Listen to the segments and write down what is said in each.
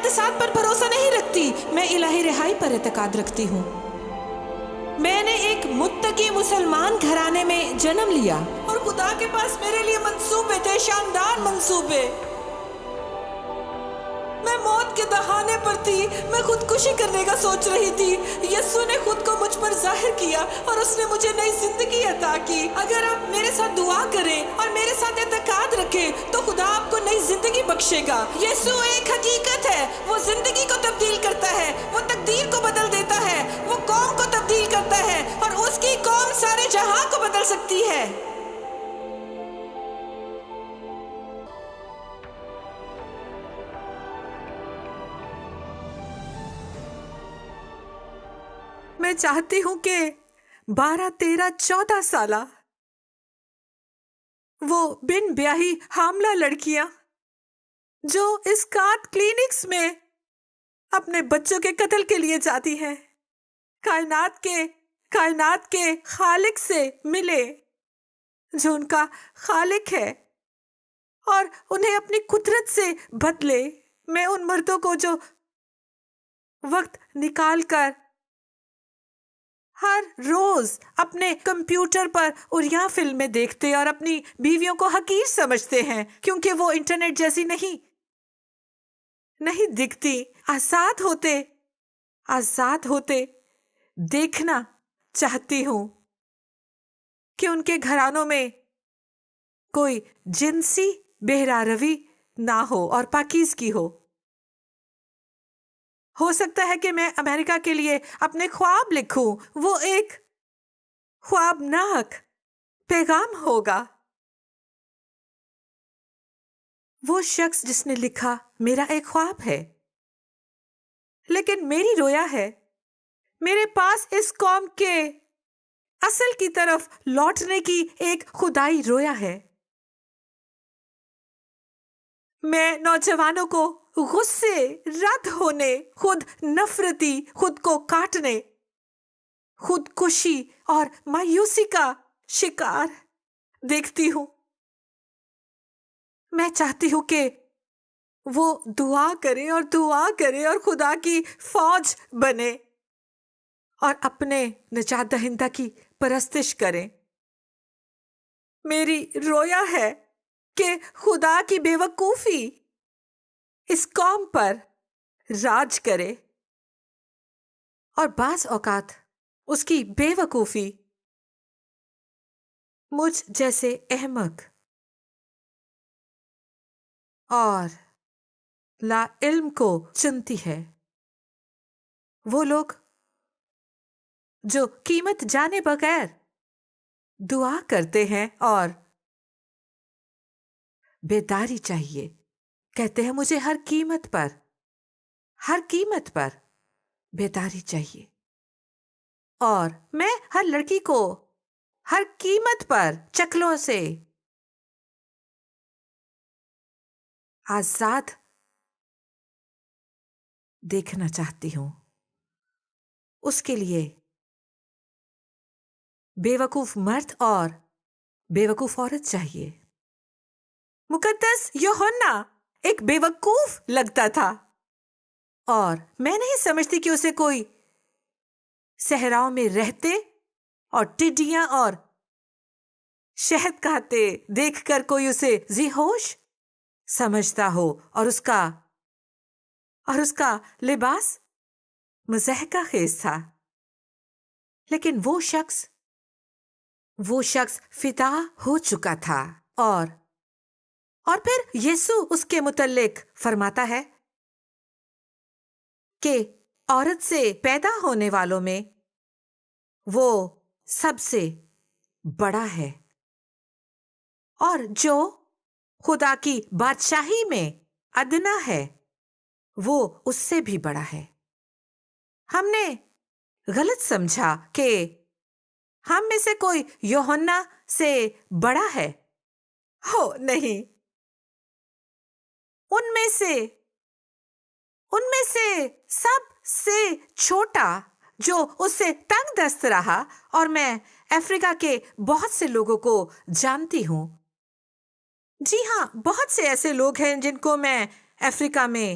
اقتصاد پر بھروسہ نہیں رکھتی، میں الہی رہائی پر اعتقاد رکھتی ہوں۔ میں نے ایک متقی مسلمان گھرانے میں جنم لیا اور خدا کے پاس میرے لیے منصوبے تھے، شاندار منصوبے۔ میں موت کے دہانے پر تھی، میں خودکشی کرنے کا سوچ رہی تھی۔ یسوع نے خود کو مجھ پر ظاہر کیا اور اس نے مجھے نئی زندگی عطا کی۔ اگر آپ میرے ساتھ دعا کریں اور میرے ساتھ اعتقاد رکھیں تو خدا آپ کو نئی زندگی بخشے گا۔ یسوع ایک حقیقت ہے، وہ زندگی کو تبدیل کرتا ہے، وہ تقدیر کو بدل دیتا ہے، وہ قوم کو تبدیل کرتا ہے اور اس کی قوم سارے جہاں کو بدل سکتی ہے۔ میں چاہتی ہوں کہ 12، 13، 14 سالہ وہ بن بیاہی حاملہ لڑکیاں جو اس کات کلینکس میں اپنے بچوں کے قتل کے لیے جاتی ہیں، کائنات کے خالق سے ملے جو ان کا خالق ہے اور انہیں اپنی قدرت سے بدلے۔ میں ان مردوں کو جو وقت نکال کر ہر روز اپنے کمپیوٹر پر اریاں فلمیں دیکھتے اور اپنی بیویوں کو حقیر سمجھتے ہیں کیونکہ وہ انٹرنیٹ جیسی نہیں دکھتی، آزاد ہوتے دیکھنا چاہتی ہوں کہ ان کے گھرانوں میں کوئی جنسی بہرا روی نہ ہو اور پاکیزگی ہو سکتا ہے کہ میں امریکہ کے لیے اپنے خواب لکھوں، وہ ایک خوابناک پیغام ہوگا۔ وہ شخص جس نے لکھا میرا ایک خواب ہے لیکن میری رویا ہے، میرے پاس اس قوم کے اصل کی طرف لوٹنے کی ایک خدائی رویا ہے۔ میں نوجوانوں کو غصے، رد ہونے، خود نفرتی، خود کو کاٹنے، خودکشی اور مایوسی کا شکار دیکھتی ہوں۔ میں چاہتی ہوں کہ وہ دعا کرے اور خدا کی فوج بنے اور اپنے نجات دہندہ کی پرستش کریں۔ میری رویا ہے کہ خدا کی بے وقوفی اس قوم پر راج کرے اور بعض اوقات اس کی بے وقوفی مجھ جیسے احمق اور لا علم کو چنتی ہے۔ وہ لوگ جو قیمت جانے بغیر دعا کرتے ہیں اور بیداری چاہیے، کہتے ہیں مجھے ہر قیمت پر بیداری چاہیے، اور میں ہر لڑکی کو ہر قیمت پر چکلوں سے آزاد دیکھنا چاہتی ہوں۔ اس کے لیے بے وقوف مرد اور بے وقوف عورت چاہیے۔ مقدس یوحنا ایک بے وقوف لگتا تھا اور میں نہیں سمجھتی کہ اسے کوئی صحراؤں میں رہتے اور ٹڈیاں اور شہد کھاتے دیکھ کر کوئی اسے ذی ہوش سمجھتا ہو، اور اس کا لباس مضحکہ خیز تھا۔ لیکن وہ شخص فدا ہو چکا تھا، اور پھر یسوع اس کے متعلق فرماتا ہے کہ عورت سے پیدا ہونے والوں میں وہ سب سے بڑا ہے، اور جو خدا کی بادشاہی میں ادنا ہے وہ اس سے بھی بڑا ہے۔ ہم نے غلط سمجھا کہ ہم میں سے کوئی یوحنا سے بڑا ہے۔ ہو نہیں، ان میں سے سب سے چھوٹا جو اس سے تنگ دست رہا، اور میں افریقہ کے بہت سے لوگوں کو جانتی ہوں۔ جی ہاں، بہت سے ایسے لوگ ہیں جن کو میں افریقہ میں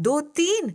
2-3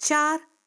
4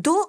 2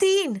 3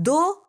2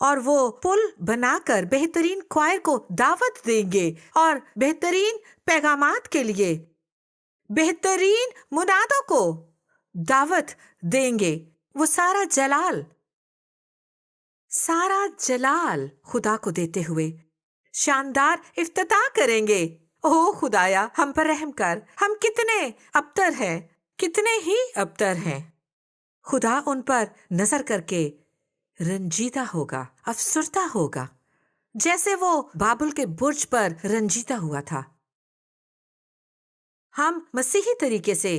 اور وہ پل بنا کر بہترین کوائر کو دعوت دیں گے اور بہترین پیغامات کے لیے بہترین منادوں کو دعوت دیں گے. وہ سارا جلال خدا کو دیتے ہوئے شاندار افتتاح کریں گے. او خدایا ہم پر رحم کر، ہم کتنے ابتر ہیں، کتنے ہی ابتر ہیں. خدا ان پر نظر کر کے رنجیدہ ہوگا، افسردہ ہوگا، جیسے وہ بابل کے برج پر رنجیدہ ہوا تھا. ہم مسیحی طریقے سے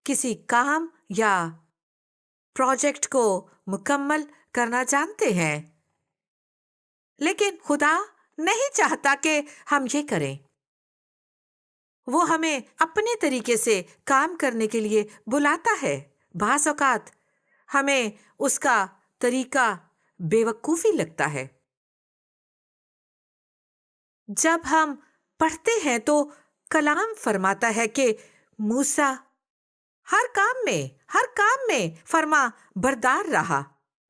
کسی کام یا پروجیکٹ کو مکمل کرنا جانتے ہیں، لیکن خدا نہیں چاہتا کہ ہم یہ کریں. وہ ہمیں اپنے طریقے سے کام کرنے کے لیے بلاتا ہے. بعض اوقات ہمیں اس کا طریقہ بے وقوفی لگتا ہے. جب ہم پڑھتے ہیں تو کلام فرماتا ہے کہ موسیٰ ہر کام میں فرما بردار رہا.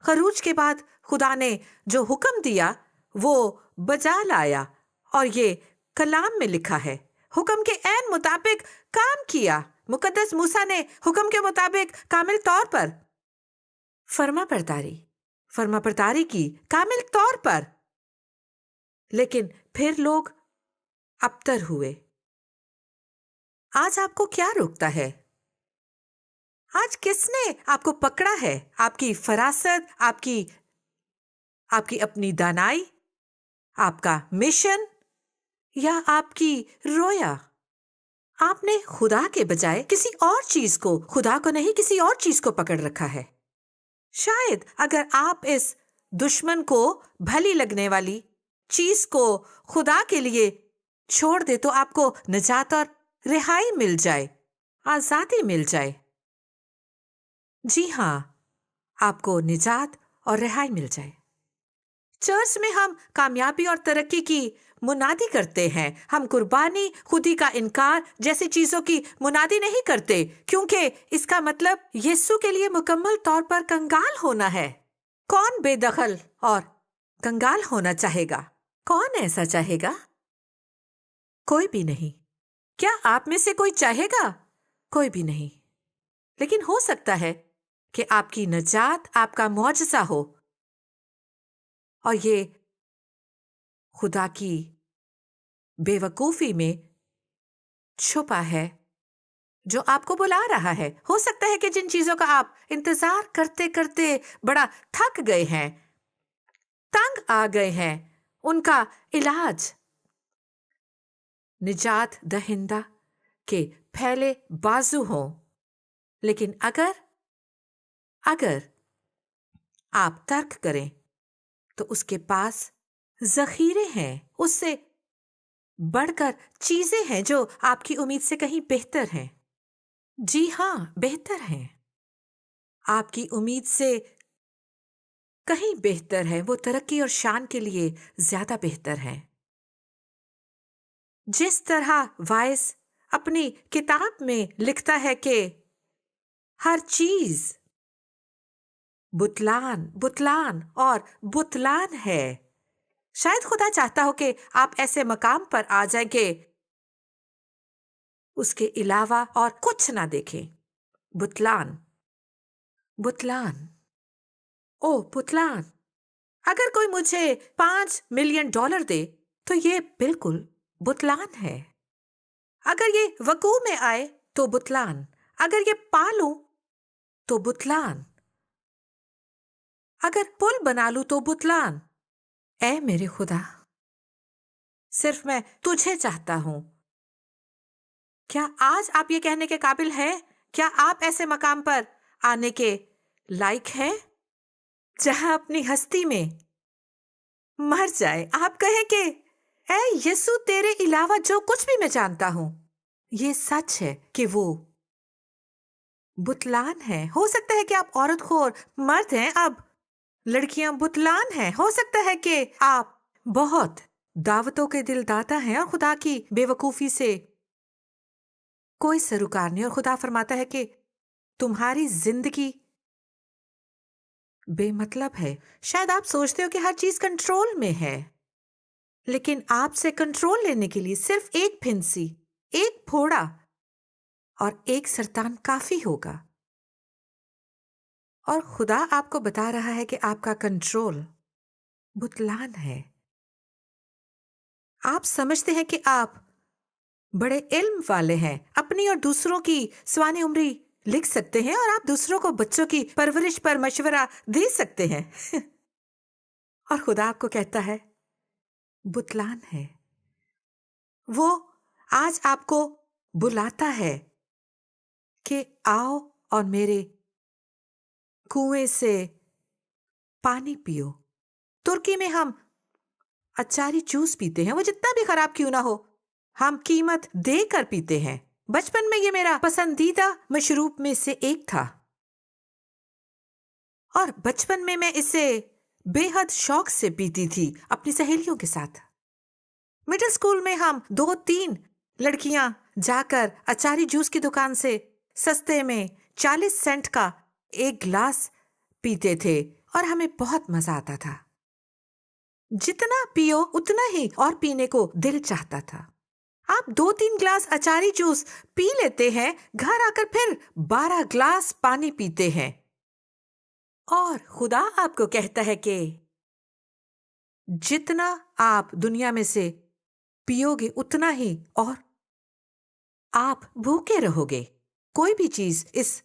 خروج کے بعد خدا نے جو حکم دیا وہ بجا لایا، اور یہ کلام میں لکھا ہے. حکم کے عین مطابق کام کیا. مقدس موسیٰ نے حکم کے مطابق کامل طور پر فرما برداری کی، کامل طور پر. لیکن پھر لوگ ابتر ہوئے. آج آپ کو کیا روکتا ہے؟ آج کس نے آپ کو پکڑا ہے؟ آپ کی فراست، آپ کی اپنی دانائی، آپ کا مشن، یا آپ کی رویا؟ آپ نے خدا کے بجائے کسی اور چیز کو، خدا کو نہیں کسی اور چیز کو پکڑ رکھا ہے. شاید اگر آپ اس دشمن کو بھلی لگنے والی چیز کو خدا کے لیے چھوڑ دے تو آپ کو نجات اور رہائی مل جائے، آزادی مل جائے. جی ہاں، آپ کو نجات اور رہائی مل جائے. چرچ میں ہم کامیابی اور ترقی کی منادی کرتے ہیں. ہم قربانی، خودی کا انکار جیسی چیزوں کی منادی نہیں کرتے، کیونکہ اس کا مطلب یسوع کے لیے مکمل طور پر کنگال ہونا ہے. کون بے دخل اور کنگال ہونا چاہے گا؟ کون ایسا چاہے گا؟ کوئی بھی نہیں. کیا آپ میں سے کوئی چاہے گا؟ کوئی بھی نہیں. لیکن ہو سکتا ہے کہ آپ کی نجات آپ کا معجزہ ہو، اور یہ خدا کی بے وقوفی میں چھپا ہے جو آپ کو بلا رہا ہے. ہو سکتا ہے کہ جن چیزوں کا آپ انتظار کرتے کرتے بڑا تھک گئے ہیں، تنگ آ گئے ہیں، ان کا علاج نجات دہندہ کے پھیلے بازو ہوں. لیکن اگر آپ ترک کریں تو اس کے پاس ذخیرے ہیں، اس سے بڑھ کر چیزیں ہیں جو آپ کی امید سے کہیں بہتر ہیں. جی ہاں، بہتر ہیں. آپ کی امید سے کہیں بہتر ہے. وہ ترقی اور شان کے لیے زیادہ بہتر ہیں. جس طرح وائس اپنی کتاب میں لکھتا ہے کہ ہر چیز بتلان اور بتلان ہے. شاید خدا چاہتا ہو کہ آپ ایسے مقام پر آ جائیں کہ اس کے علاوہ اور کچھ نہ دیکھیں. بتلان. او بتلان. اگر کوئی مجھے $5 ملین دے تو یہ بالکل بتلان ہے. اگر یہ وقوع میں آئے تو بتلان. اگر یہ پالوں تو بتلان. اگر پل بنا لوں تو بتلان. اے میرے خدا، صرف میں تجھے چاہتا ہوں. کیا آج آپ یہ کہنے کے قابل ہیں؟ کیا آپ ایسے مقام پر آنے کے لائق ہیں جہاں اپنی ہستی میں مر جائے آپ کہیں کہ اے یسوع، تیرے علاوہ جو کچھ بھی میں جانتا ہوں یہ سچ ہے کہ وہ بتلان ہے. ہو سکتا ہے کہ آپ عورت خور مرد ہیں، اب لڑکیاں بتلان ہیں. ہو سکتا ہے کہ آپ بہت دعوتوں کے دل داتا ہیں اور خدا کی بے وقوفی سے کوئی سروکار نہیں، اور خدا فرماتا ہے کہ تمہاری زندگی بے مطلب ہے. شاید آپ سوچتے ہو کہ ہر چیز کنٹرول میں ہے، لیکن آپ سے کنٹرول لینے کے لیے صرف ایک پھنسی، ایک پھوڑا اور ایک سرطان کافی ہوگا. اور خدا آپ کو بتا رہا ہے کہ آپ کا کنٹرول بتلان ہے. آپ سمجھتے ہیں کہ آپ بڑے علم والے ہیں، اپنی اور دوسروں کی سوانح عمری لکھ سکتے ہیں، اور آپ دوسروں کو بچوں کی پرورش پر مشورہ دے سکتے ہیں. اور خدا آپ کو کہتا ہے بتلان ہے. وہ آج آپ کو بلاتا ہے کہ آؤ اور میرے کنویں سے پانی پیو. ترکی میں ہم اچاری جوس پیتے ہیں، وہ جتنا بھی خراب کیوں نہ ہو ہم قیمت دے کر پیتے ہیں. بچپن میں یہ میرا پسندیدہ مشروب میں سے ایک تھا، اور بچپن میں اسے بے حد شوق سے پیتی تھی اپنی سہیلیوں کے ساتھ. مڈل اسکول میں ہم 2-3 لڑکیاں جا کر اچاری جوس کی دکان سے سستے میں 40 سینٹ کا ایک گلاس پیتے تھے، اور ہمیں بہت مزہ آتا تھا. جتنا پیو اتنا ہی اور پینے کو دل چاہتا تھا. آپ 2-3 گلاس اچاری جوس پی لیتے ہیں، گھر آ کر پھر 12 گلاس پانی پیتے ہیں. اور خدا آپ کو کہتا ہے کہ جتنا آپ دنیا میں سے پیو گے اتنا ہی اور آپ بھوکے رہو گے. کوئی بھی چیز اس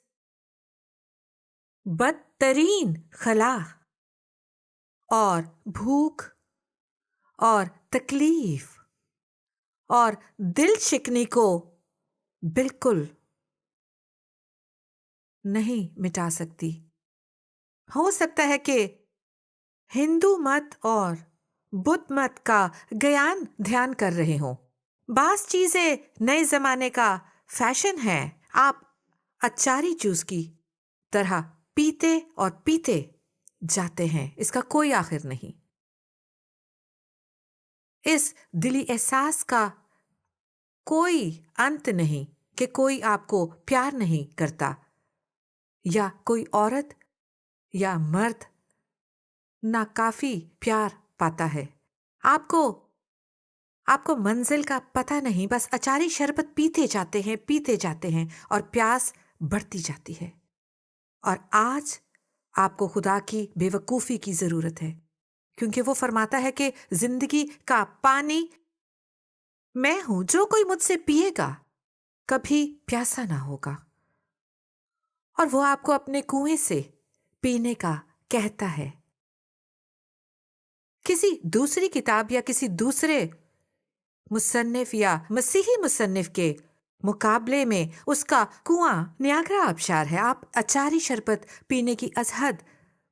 بدترین خلا اور بھوک اور تکلیف اور دل شکنی کو بالکل نہیں مٹا سکتی. ہو سکتا ہے کہ ہندو مت اور بدھ مت کا گیان دھیان کر رہے ہوں. بعض چیزیں نئے زمانے کا فیشن ہے. آپ اچاری جوس کی طرح پیتے اور پیتے جاتے ہیں، اس کا کوئی آخر نہیں. اس دلی احساس کا کوئی انت نہیں کہ کوئی آپ کو پیار نہیں کرتا، یا کوئی عورت یا مرد ناکافی پیار پاتا ہے. آپ کو منزل کا پتہ نہیں، بس اچاری شربت پیتے جاتے ہیں اور پیاس بڑھتی جاتی ہے. اور آج آپ کو خدا کی بے وقوفی کی ضرورت ہے، کیونکہ وہ فرماتا ہے کہ زندگی کا پانی میں ہوں، جو کوئی مجھ سے پیے گا کبھی پیاسا نہ ہوگا. اور وہ آپ کو اپنے کنویں سے پینے کا کہتا ہے. کسی دوسری کتاب یا کسی دوسرے مصنف یا مسیحی مصنف کے مقابلے میں اس کا کنواں نیاگرا آبشار ہے. آپ اچاری شربت پینے کی ازحد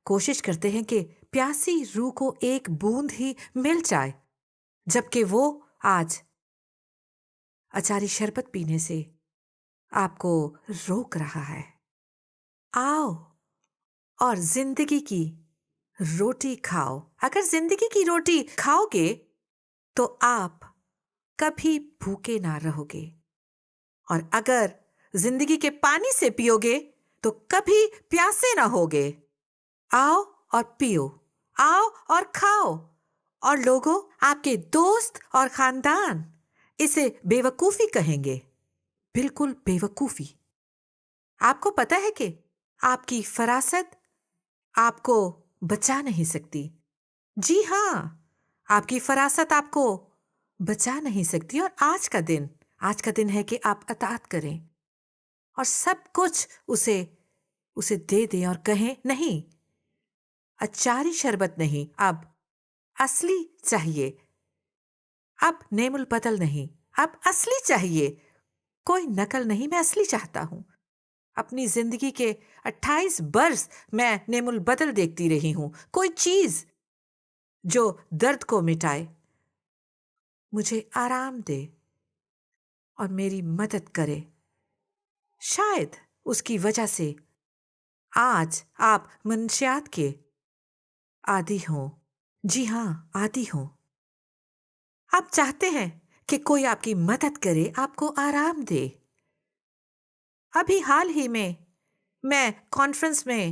کوشش کرتے ہیں کہ پیاسی روح کو ایک بوند ہی مل جائے، جبکہ وہ آج اچاری شربت پینے سے آپ کو روک رہا ہے. آؤ اور زندگی کی روٹی کھاؤ. اگر زندگی کی روٹی کھاؤ گے تو آپ کبھی بھوکے نہ رہو گے، اور اگر زندگی کے پانی سے پیو گے تو کبھی پیاسے نہ ہوگے. آؤ اور پیو، آؤ اور کھاؤ. اور لوگوں، آپ کے دوست اور خاندان اسے بے وقوفی کہیں گے، بالکل بے وقوفی. آپ کو پتہ ہے کہ آپ کی فراست آپ کو بچا نہیں سکتی. جی ہاں، آپ کی فراست آپ کو بچا نہیں سکتی. اور آج کا دن ہے کہ آپ اطاعت کریں اور سب کچھ اسے دے دیں اور کہیں نہیں، اچاری شربت نہیں، اب اصلی چاہیے. اب نیم البدل نہیں، اب اصلی چاہیے. کوئی نقل نہیں، میں اصلی چاہتا ہوں. اپنی زندگی کے 28 برس میں نیم البدل دیکھتی رہی ہوں. کوئی چیز جو درد کو مٹائے، مجھے آرام دے اور میری مدد کرے. شاید اس کی وجہ سے آج آپ منشیات کے عادی ہوں. جی ہاں، عادی ہوں. آپ چاہتے ہیں کہ کوئی آپ کی مدد کرے، آپ کو آرام دے. ابھی حال ہی میں کانفرنس میں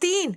3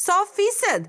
100%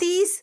30